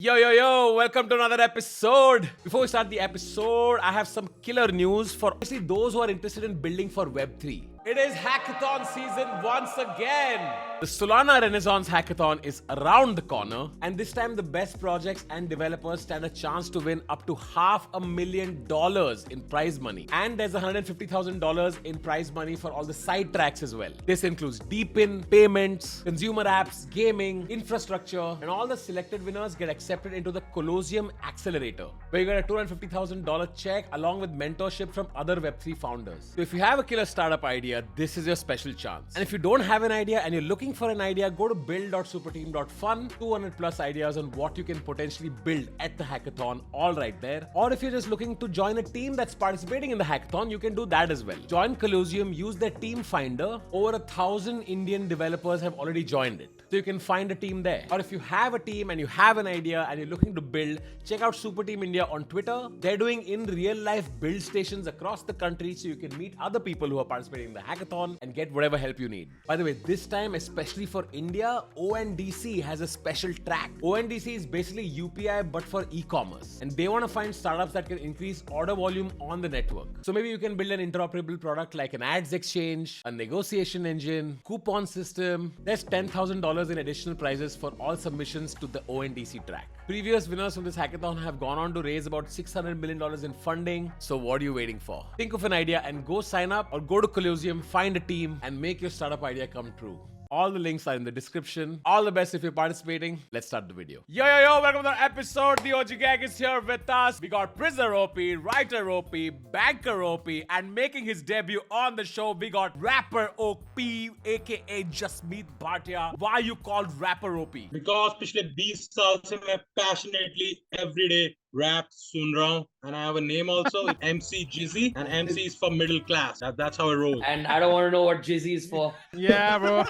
Yo, welcome to another episode. Before we start the episode, I have some killer news for especially those who are interested in building for Web3. It is hackathon season once again. The Solana Renaissance Hackathon is around the corner, and this time the best projects and developers stand a chance to win up to $500,000 in prize money. And there's $150,000 in prize money for all the side tracks as well. This includes Deepin, payments, consumer apps, gaming, infrastructure, and all the selected winners get accepted into the Colosseum Accelerator, where you get a $250,000 check along with mentorship from other Web3 founders. So if you have a killer startup idea, this is your special chance. And if you don't have an idea and you're looking for an idea, go to build.superteam.fun. 200 plus ideas on what you can potentially build at the hackathon, all right there. Or if you're just looking to join a team that's participating in the hackathon, you can do that as well. Join Colosseum, use their team finder. Over 1,000 Indian developers have already joined it, so you can find a team there. Or if you have a team and you have an idea and you're looking to build, check out Super Team India on Twitter. They're doing in real life build stations across the country, so you can meet other people who are participating in the hackathon and get whatever help you need. By the way, this time, especially for India, ONDC has a special track. ONDC is basically UPI but for e-commerce, and they want to find startups that can increase order volume on the network. So maybe you can build an interoperable product like an ads exchange, a negotiation engine, coupon system. There's $10,000 in additional prizes for all submissions to the ONDC track. Previous winners from this hackathon have gone on to raise about $600 million in funding. So what are you waiting for? Think of an idea and go sign up, or go to Colosseum, find a team, and make your startup idea come true. All the links are in the description. All the best if you're participating. Let's start the video. Yo, welcome to the episode. The OG gang is here with us. We got Prisoner OP, Writer OP, Banker OP, and making his debut on the show, we got Rapper OP, aka Jasmeet Bhatia. Why you called Rapper OP? Because पिछले 20 साल से मैं passionately everyday rap सुन रहा हूँ, and I have a name also, MC Jizzy, and MC is for middle class. That's how I roll. And I don't want to know what Jizzy is for. Yeah, bro.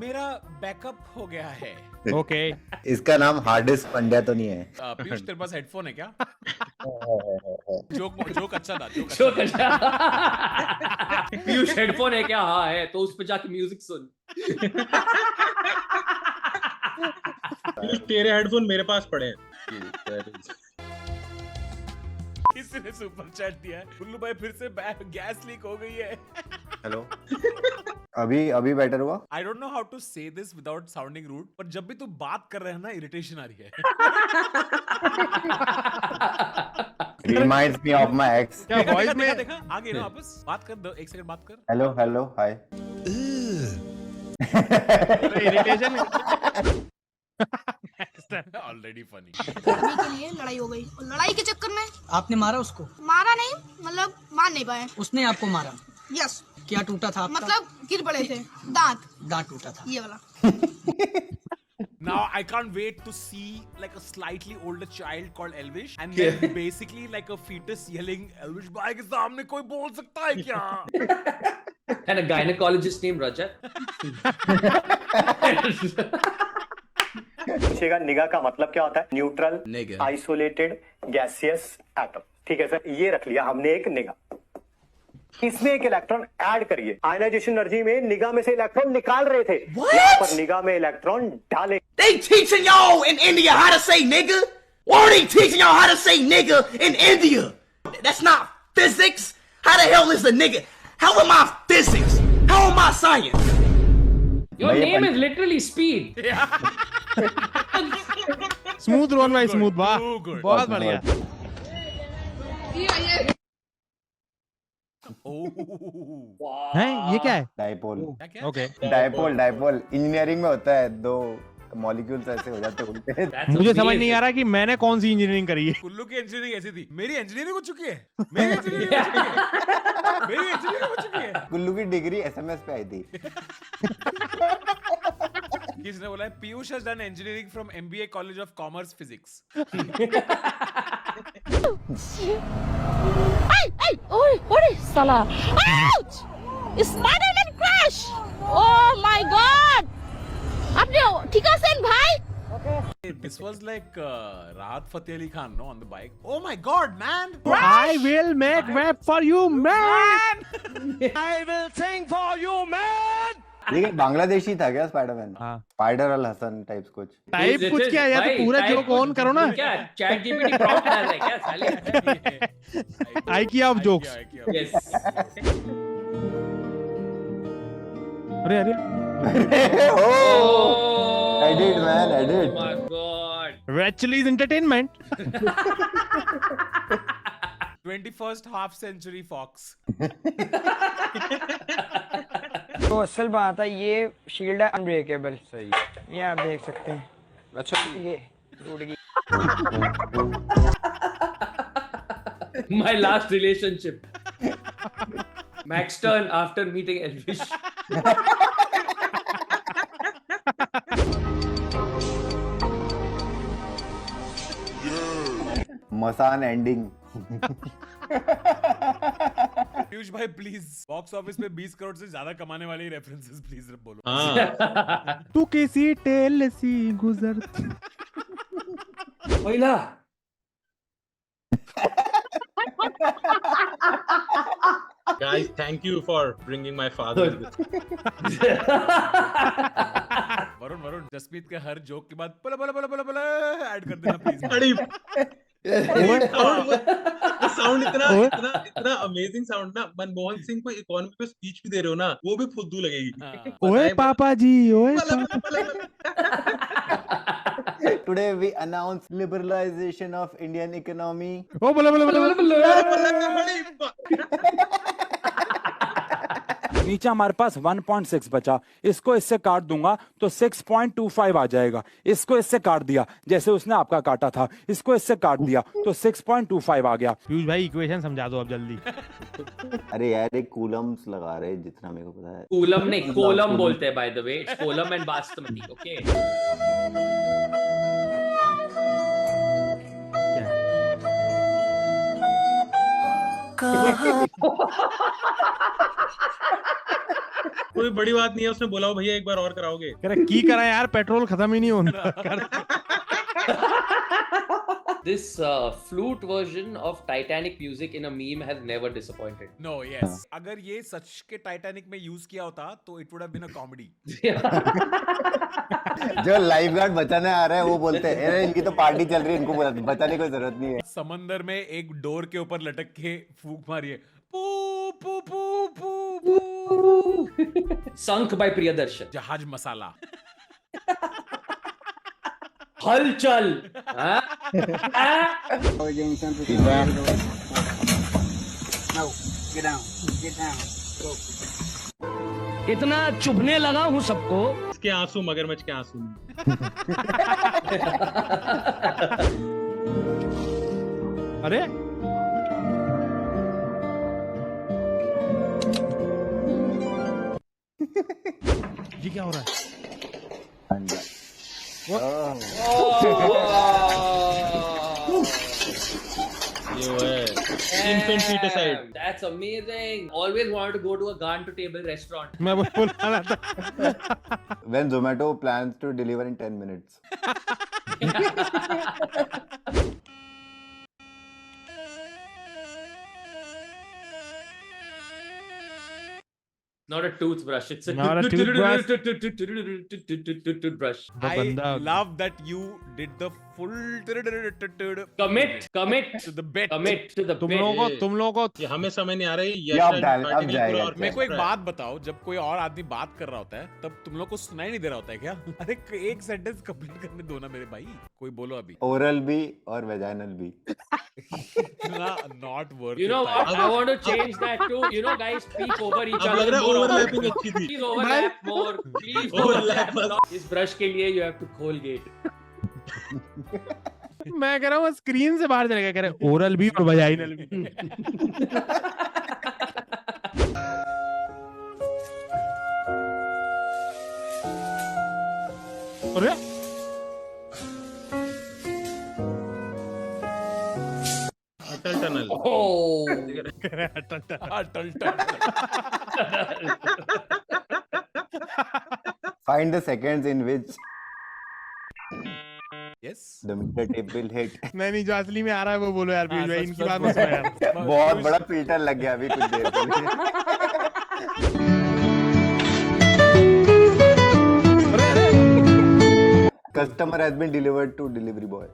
मेरा backup हो गया है. Okay इसका नाम hard disk Pandya तो नहीं है. पीयूष, तेरे पास हेडफोन है क्या? जोक अच्छा था. जोक अच्छा. पीयूष हेडफोन है क्या? हाँ है. तो उस पे जाके म्यूजिक सुन. तेरे हेडफोन मेरे पास पड़े हैं. किसी ने सुपर चैट दिया है. गुल्लू भाई फिर से गैस लीक हो गई है. हेलो. अभी बेटर हुआ. I don't know how to say this without sounding rude, पर जब भी तू बात कर रहे हैं ना, इरिटेशन आ रही है. Reminds me of my ex. क्या वॉइस में देखा आगे ना वापस बात कर दो. एक सेकंड बात कर. Hello hi. Irritation already funny. करने के लिए लड़ाई हो गई, और लड़ाई के चक्कर में आपने मारा उसको? मारा नहीं, मतलब मार नहीं पाए. उसने आपको मारा? यस. क्या टूटा था आपका? मतलब गिर पड़े थे. दांत टूटा था. ये वाला. Now I can't wait to see like a slightly older child called Elvish, and then basically like a fetus yelling, "Elvish bhai के सामने कोई बोल सकता है क्या?" And a gynecologist named Rajat. पूछेगा निगा का मतलब क्या होता है? Neutral, isolated, gaseous atom. ठीक है सर, ये रख लिया हमने एक निगा. इसमें एक इलेक्ट्रॉन ऐड करिए. आयनाइजेशन एनर्जी में निगा में से इलेक्ट्रॉन निकाल रहे थे. यहाँ पर निगा में इलेक्ट्रॉन डाले. They teaching y'all in India how to say nigga? Or are they teaching y'all how to say nigga in India? That's not physics. How the hell is the nigga? How am I physics? How am I science? Your name is literally Speed. Smooth roll भाई, smooth. वाह, Too good. बहुत बढ़िया. हैं, ये क्या है? Dipole. Okay, dipole engineering में होता है. दो मॉलिक्यूल्स ऐसे हो जाते उल्टे. मुझे समझ नहीं आ रहा कि मैंने कौन सी इंजीनियरिंग करी है. कुल्लू की इंजीनियरिंग ऐसी थी. मेरी इंजीनियरिंग हो चुकी है. मेरी इंजीनियरिंग हो चुकी है. कुल्लू की डिग्री एसएमएस पे आई थी. किसने बोला है? Piyush has done engineering from MBA College of Commerce Physics. What is Salah? Ouch! It's smarter than crash. Oh my God! आपने ठीक है सेन भाई? This was like Rahat Fateh Ali Khan, no, on the bike. Oh my God, man! I will make rap for you, man. I will sing for you, man. ये क्या बांग्लादेशी था क्या Spiderman? हाँ। Spider अल Hasan types कुछ। Type This कुछ is- क्या है यार, भाई, तो पूरा type जोक ऑन करो ना। क्या चैट जीपीटी प्रॉम्प्ट डाल रहा है क्या साले? IKEA of jokes. यस अरे अरे Edit, man, edit. Oh my god. Racheli's entertainment. 21st half century Fox. तो असल बात है, ये शील्ड है अनब्रेकेबल। सही, ये आप देख सकते हैं। अच्छा, ये टूट गई। My last relationship. Max turn after meeting Elvish. Masan ending. Piyush भाई प्लीज बॉक्स ऑफिस में 20 करोड़ से ज्यादा कमाने वाले रेफरेंसेस प्लीज बोलो। हाँ तू किसी टेल सी गुजर। पहिला guys, thank you for bringing my father Varun Varun Jasmeet के हर जोक के बाद पला पला पला पला पला ऐड कर देना प्लीज। अरे साउंड इतना इतना इतना अमेजिंग साउंड ना। मनमोहन सिंह को इकोनॉमी पे स्पीच भी दे रहे हो ना, वो भी फुद्दू लगेगी। ओए पापा जी, ओए Today we announce liberalization of Indian economy. ओ बोला बोला बोला नीचे हमारे पास 1.6 बचा, इसको इससे काट दूंगा तो 6.25 आ जाएगा। इसको इससे काट दिया जैसे उसने आपका काटा था, इसको इससे काट दिया तो 6.25 आ गया। पीयूष भाई इक्वेशन समझा दो अब जल्दी। अरे यार एक कूलम्स लगा रहे जितना मेरे को पता है। कूलम नहीं कोलम बोलते हैं by the way. It's Kolam and basmati. Okay कोई बड़ी बात नहीं है, उसने बोला हो भैया एक बार और कराओगे। कह रहा की करा यार, पेट्रोल खत्म ही नहीं होता। This flute version of Titanic music in a meme has never disappointed. No, yes. अगर ये सच के टाइटैनिक में यूज किया होता तो it would have been a comedy. जो लाइफ गार्ड बचाने आ रहा है वो बोलते हैं अरे इनकी तो पार्टी चल रही है, इनको बचाने की कोई जरूरत नहीं है। समंदर में एक डोर के ऊपर लटक के फूंक मारिए, पू पू पू पू पू। Sunk by Priyadarshan. जहाज मसाला। हलचल। हाँ? इतना चुभने लगा हूँ सबको। इसके आंसू मगरमच्छ के आंसू नहीं। अरे ये क्या हो रहा है? ये वो है infanticide. That's amazing. Always wanted to go to a gun to table restaurant. मैं वो बोल रहा था। When Zomato plans to deliver in 10 minutes. Not a toothbrush. It's a Not a toothbrush. toothbrush. I बंदा- love that you did the full Commit to the bit. to the तुम bit. लोगों को ये हमें समझ नहीं आ रही। ये अब जाएगा। मेरे को एक बात बताओ, जब कोई और आदमी बात कर रहा होता है तब तुम लोग को सुनाई नहीं दे रहा होता है क्या? अरे एक सेंटेंस कंप्लीट करने दो ना मेरे भाई, कोई बोलो अभी। ओरल भी और वेजाइनल भी। Not worth You know it, what? भाई। I want to change that too. You know, guys, speak over each अब लग other. रहा है more overlapping often. अच्छी थी। Please overlap more. Please Overlap overlap. इस ब्रश के लिए you have to Colgate. मैं कह रहा हूँ स्क्रीन से बाहर चले गया, कह रहे ओरल भी और वजाइनल भी। अरे Atal tunnel. Oh. Atal Find the seconds in which Yes. the meter tape will hit. नहीं जो असली में आ रहा है वो बोलो यार, पीयूष भाई सच- इनकी सच बात बोलो मत सुनो यार। बहुत बड़ा फिल्टर लग गया अभी कुछ देर पहले। Customer has been delivered to delivery boy.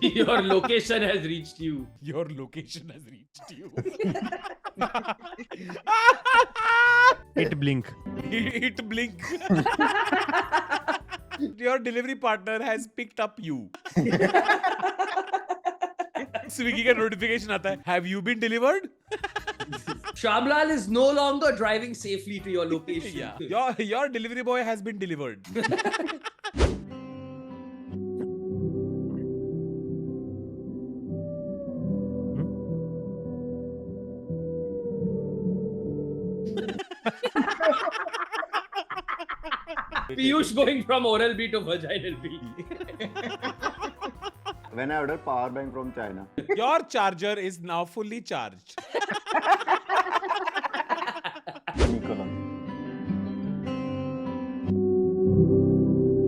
Your location has reached you. Your location has reached you. It blink. It blink. Your delivery partner has picked up you. Swiggy का नोटिफिकेशन आता है, have you been delivered? Shamlal is no longer driving safely to your location. Yeah, your delivery boy has been delivered. Piyush going from oral B to vaginal B. When I ordered power bank from China. Your charger is now fully charged.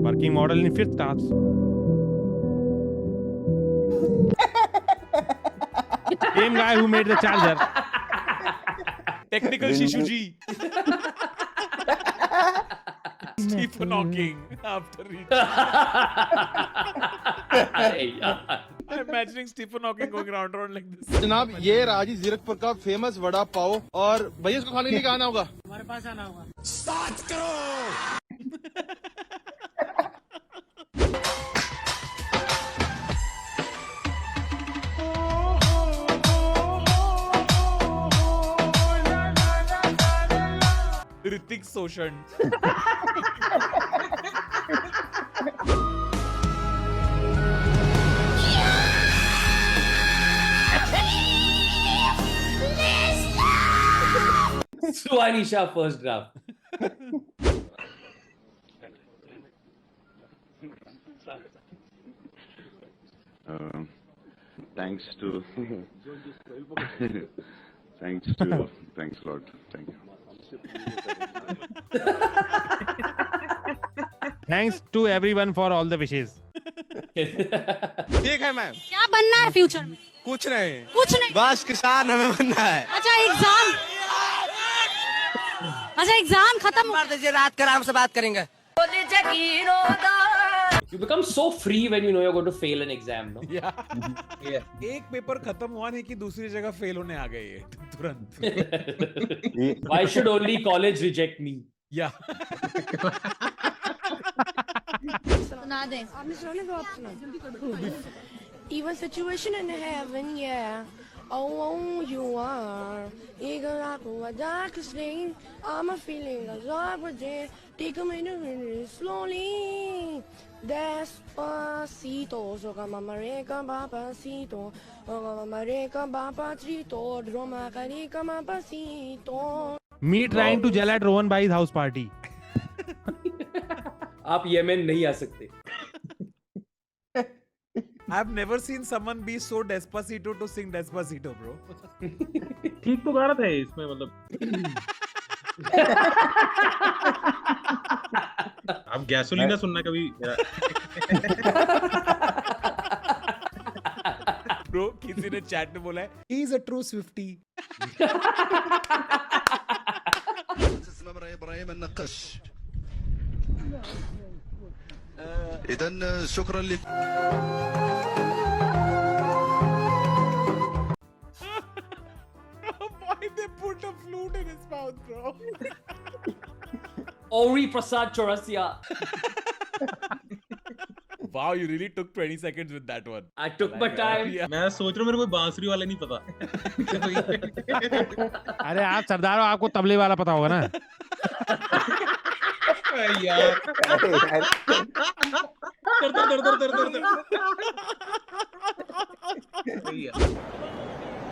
Working model in 5th class. Same guy who made the charger. Technical Shishuji. Stephen Hawking after reaching. I'm imagining Stephen Hawking going round like this. जनाब ये राजी जीरकपुर का famous vada pav और भैया इसको खाने के लिए कहाँ आना होगा? हमारे पास आना होगा। 7 crore. Hrithik Roshan. Suanisha first draft. Thanks a lot. Thank you. Thanks to everyone for all the wishes. ठीक है मैम। क्या बनना है फ्यूचर में? कुछ नहीं। कुछ नहीं। बस किसान हमें बनना है। अच्छा एग्जाम खत्म कर दीजिए, रात को आराम से बात करेंगे। You become so free when you know you're going to fail an exam, no? Yeah. एक पेपर खत्म हुआ नहीं कि दूसरी जगह फेल होने आ गए ये तुरंत. Why should only college reject me? Yeah. सुना दे. आपने सुना नहीं तो आप सुना. Even situation in heaven, yeah. Oh, you are. Eagle apple, a darkest thing. I'm a feeling as I would take a minute slowly. Despacito, so come America, papacito. America, papacito. Droma, carica, papacito. Me trying to gel at Rohan Bhai's house party. आप Yemen नहीं आ सकते. I've never seen someone be so despacito to sing Despacito, bro. ठीक तो गा रहा था इसमें मतलब. आप गैसोलीना सुनना कभी. Bro, किसी ने चैट में बोला है, he is a true Swiftie. इधन शुक्र लिख. Why they put a flute in his mouth, bro? Ori Prasad Chaurasia. Wow, you really took 20 seconds with that one. I took my time. Yeah. मैं सोच रहा हूँ मेरे कोई बांसुरी वाले नहीं पता. अरे आप सरदार हो, आपको तबले वाला पता होगा ना. यार.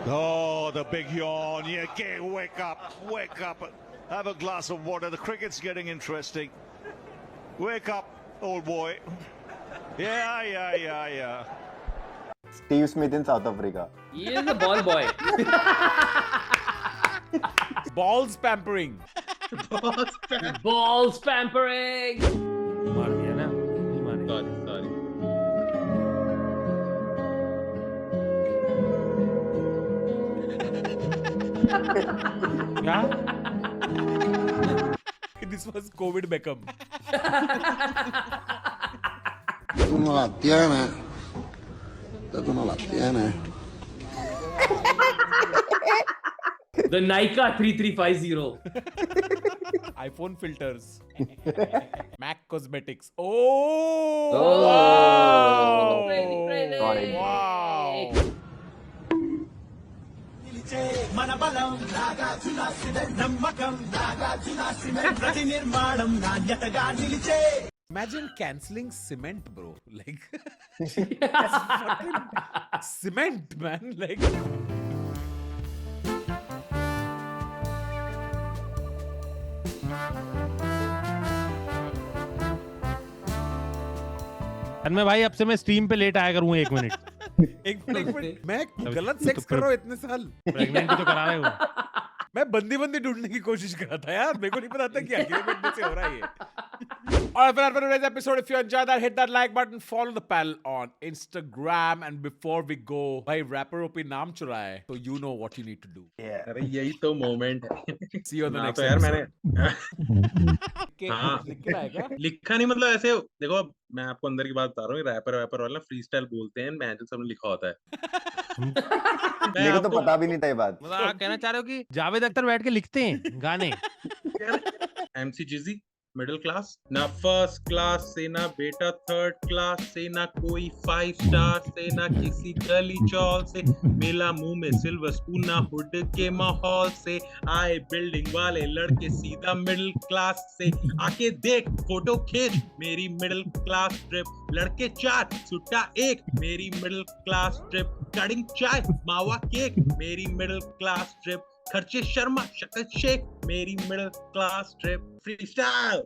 Oh, the big yawn. Yeah, wake up. Have a glass of water. The cricket's getting interesting. Wake up, old boy. Yeah. Steve Smith in South Africa. He is a ball boy. Balls pampering. Balls pampering. मार दिया ना. नहीं मारे. Sorry. क्या? This was COVID Beckham. Tú no la tienes. Tú no la tienes. The Nika 3350. iPhone filters. Mac Cosmetics. Oh! Pretty, pretty. Wow! Imagine canceling cement, bro. Like, fucking cement, man. Like. मैं भाई अब से मैं stream पे late आया करूंगा 1 minute. एक minute मैं गलत सेक्स कर रहा हूँ इतने साल। प्रेग्नेंट तो करा रहे हो। मैं बंदी ढूंढने की कोशिश कर रहा था यार, मेरे को नहीं पता था कि एग्रीमेंट में से हो रहा है ये। Alright, for today's episode, if you enjoyed that, hit that like button, follow the pal on Instagram, and before we go, भाई rapper OP नाम चुरा है, तो you know what you need to do. अरे यही तो मोमेंट है। See you on the next तो यार episode. मैंने हाँ लिख के लाया क्या? लिखा नहीं, मतलब ऐसे देखो, मैं आपको अंदर की बात बता रहा हूँ, रैपर वैपर वाला फ्री स्टाइल बोलते हैं, मैंने सबने लिखा होता है। मेरे को तो पता भी नहीं था ये बात। मतलब आप कहना चाह रहे हो कि जावेद अख्तर बैठ के लिखते हैं गाने? MC Jizzy मिडिल क्लास ना, फर्स्ट क्लास से ना बेटा थर्ड क्लास से, ना कोई 5 स्टार से, ना किसी गली चौल से, मिला मुंह में सिल्वर स्पून ना हुड के माहौल से, आए बिल्डिंग वाले लड़के सीधा मिडिल क्लास से, आके देख फोटो खींच मेरी मिडिल क्लास ट्रिप, लड़के 4 सुट्टा 1 मेरी मिडिल क्लास ट्रिप, कटिंग चाय मावा केक मेरी मिडिल क्लास ट्रिप, खर्चे शर्मा शक्ल शेख मेरी middle class trip, free style.